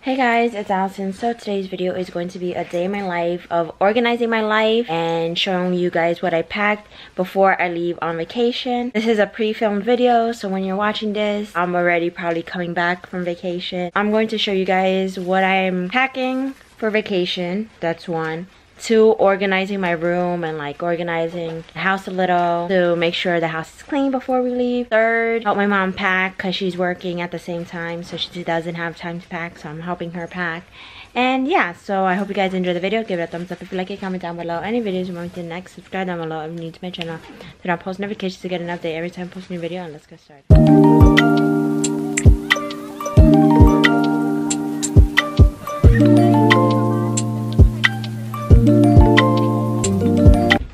Hey guys, it's Allison. So today's video is going to be a day in my life of organizing my life and showing you guys what I packed before I leave on vacation. This is a pre-filmed video, so when you're watching this, I'm already probably coming back from vacation. I'm going to show you guys what I'm packing for vacation. That's one. 2, organizing my room and like organizing the house a little to make sure the house is clean before we leave. 3rd, help my mom pack because she's working at the same time, so she doesn't have time to pack, so I'm helping her pack. And yeah, so I hope you guys enjoy the video. Give it a thumbs up if you like it, comment down below any videos you want me to next, subscribe down below if you're new to my channel, turn on post notifications to get an update every time I post a new video, and let's get started.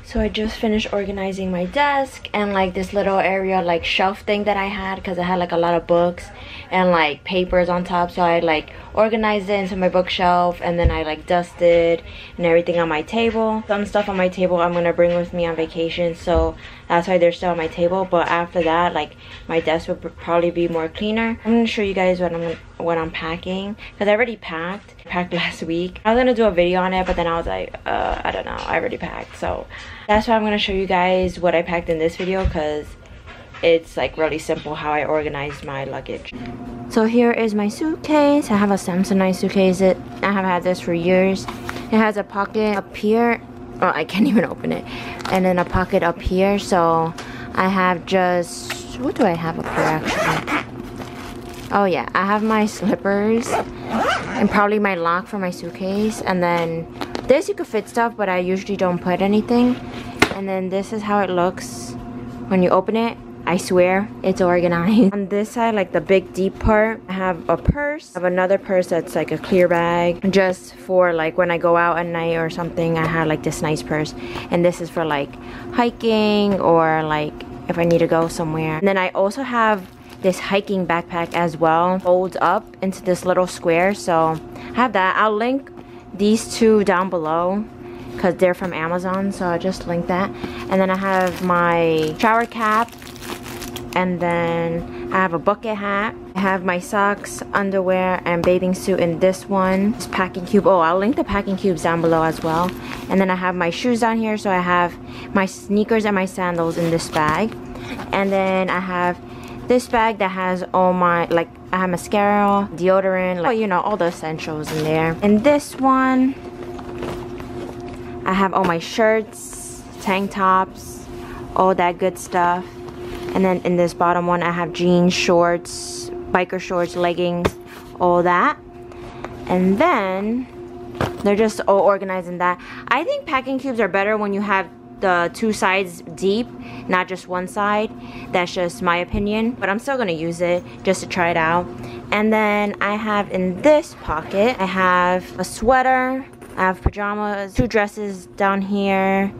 So I just finished organizing my desk and like this little area like shelf thing that I had because I had like a lot of books and like papers on top, so I like organized it into my bookshelf, and then I like dusted and everything on my table. Some stuff on my table I'm gonna bring with me on vacation, so that's why they're still on my table, but after that like my desk will probably be more cleaner. I'm gonna show you guys what I'm packing because I already packed last week. I was gonna do a video on it, but then I was like I don't know, I already packed, so that's why I'm gonna show you guys what I packed in this video because it's like really simple how I organized my luggage. So here is my suitcase. I have a Samsonite suitcase. I have had this for years. It has a pocket up here. Oh, I can't even open it. And then a pocket up here. So I have just, what do I have up here actually? Oh yeah, I have my slippers and probably my lock for my suitcase. And then this you could fit stuff, but I usually don't put anything. And then this is how it looks when you open it. I swear it's organized. On this side, like the big deep part, I have a purse. I have another purse that's like a clear bag, just for like when I go out at night or something. I have like this nice purse, and this is for like hiking or like if I need to go somewhere. And then I also have this hiking backpack as well, folds up into this little square, so I have that. I'll link these two down below because they're from Amazon, so I'll just link that. And then I have my shower cap, and then I have a bucket hat. I have my socks, underwear, and bathing suit in this one. This packing cube. Oh, I'll link the packing cubes down below as well. And then I have my shoes down here, so I have my sneakers and my sandals in this bag. And then I have this bag that has all my, like, I have mascara, deodorant, like, you know, all the essentials in there. And this one, I have all my shirts, tank tops, all that good stuff. And then in this bottom one, I have jeans, shorts, biker shorts, leggings, all that. And then they're just all organized in that. I think packing cubes are better when you have the 2 sides deep, not just one side. That's just my opinion, but I'm still gonna use it just to try it out. And then I have in this pocket, I have a sweater, I have pajamas, 2 dresses down here.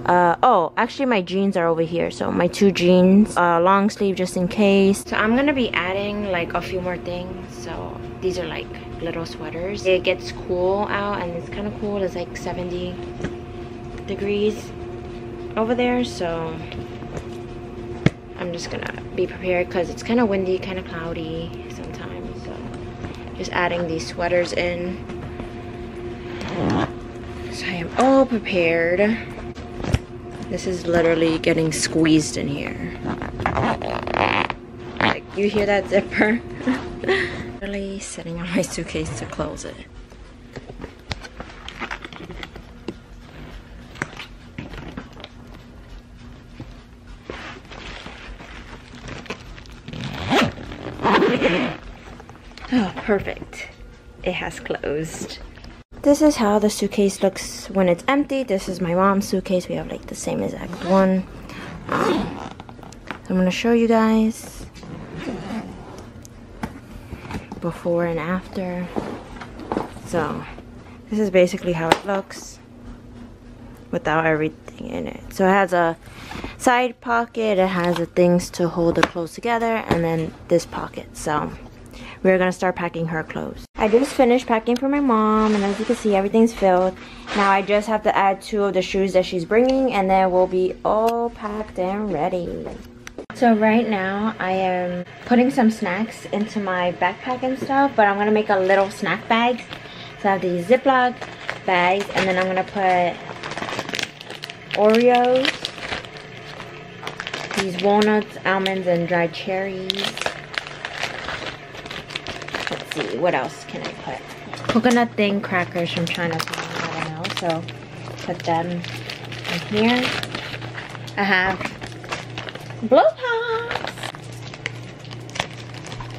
Oh, actually my jeans are over here, so my 2 jeans, long sleeve just in case. So I'm gonna be adding like a few more things. So these are like little sweaters. It gets cool out and it's kind of cool. It's like 70 degrees over there, so I'm just gonna be prepared because it's kind of windy, kind of cloudy sometimes, so just adding these sweaters in. So I am all prepared. This is literally getting squeezed in here. Like, you hear that zipper? Really sitting on my suitcase to close it. Oh, perfect. It has closed. This is how the suitcase looks when it's empty. This is my mom's suitcase. We have like the same exact one. So I'm gonna show you guys before and after. So this is basically how it looks without everything in it. So it has a side pocket, it has the things to hold the clothes together, and then this pocket. So we're gonna start packing her clothes. I just finished packing for my mom, and as you can see, everything's filled. Now I just have to add 2 of the shoes that she's bringing, and then we'll be all packed and ready. So right now I am putting some snacks into my backpack and stuff, but I'm gonna make a little snack bags. So I have these Ziploc bags, and then I'm gonna put Oreos, these walnuts, almonds, and dried cherries. Let's see, what else can I put? Coconut thin crackers from Chinatown, I don't know, so put them in here. I have blow pops.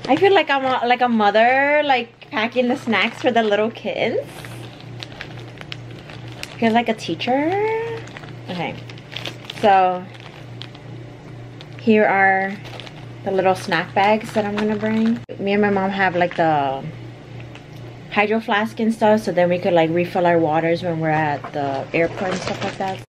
I feel like I'm like a mother, like packing the snacks for the little kids. I feel like a teacher. Okay, so here are the little snack bags that I'm gonna bring. Me and my mom have like the hydro flask and stuff, so then we could like refill our waters when we're at the airport and stuff like that.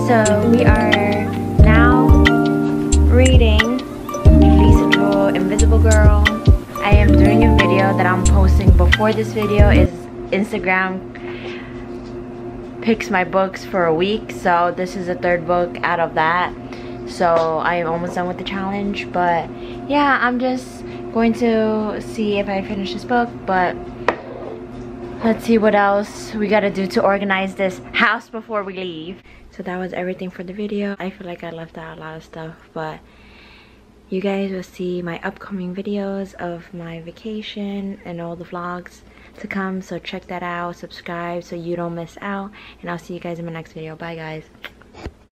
So we are now reading Lisa Drew Invisible Girl. I am doing a video that I'm posting before this video. Is Instagram picks my books for a week, so this is the third book out of that. So I am almost done with the challenge, but yeah, I'm just going to see if I finish this book, but let's see what else we gotta do to organize this house before we leave. So that was everything for the video. I feel like I left out a lot of stuff, but you guys will see my upcoming videos of my vacation and all the vlogs to come. So check that out, subscribe so you don't miss out, and I'll see you guys in my next video. Bye guys.